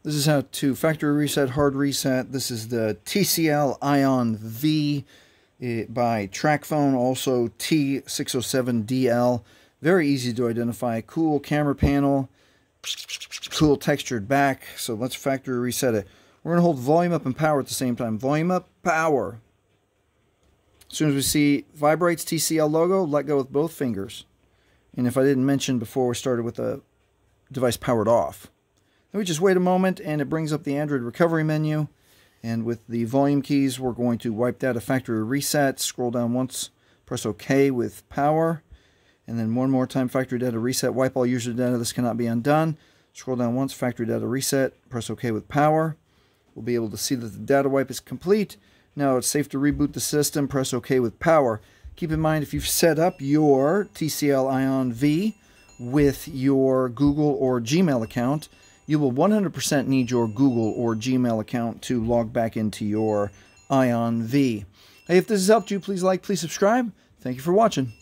This is how to factory reset, hard reset. This is the TCL Ion V by Tracfone, also T607DL. Very easy to identify. Cool camera panel, cool textured back. So let's factory reset it. We're going to hold volume up and power at the same time. Volume up, power. As soon as we see vibrates TCL logo, let go with both fingers. And if I didn't mention before, we started with the device powered off. Then we just wait a moment and it brings up the Android recovery menu. And with the volume keys, we're going to wipe data factory reset, scroll down once, press OK with power. And then one more time, factory data reset, wipe all user data, this cannot be undone. Scroll down once, factory data reset, press OK with power. We'll be able to see that the data wipe is complete. Now it's safe to reboot the system, press OK with power. Keep in mind, if you've set up your TCL Ion V with your Google or Gmail account, you will 100% need your Google or Gmail account to log back into your Ion V. Hey, if this has helped you, please like, please subscribe. Thank you for watching.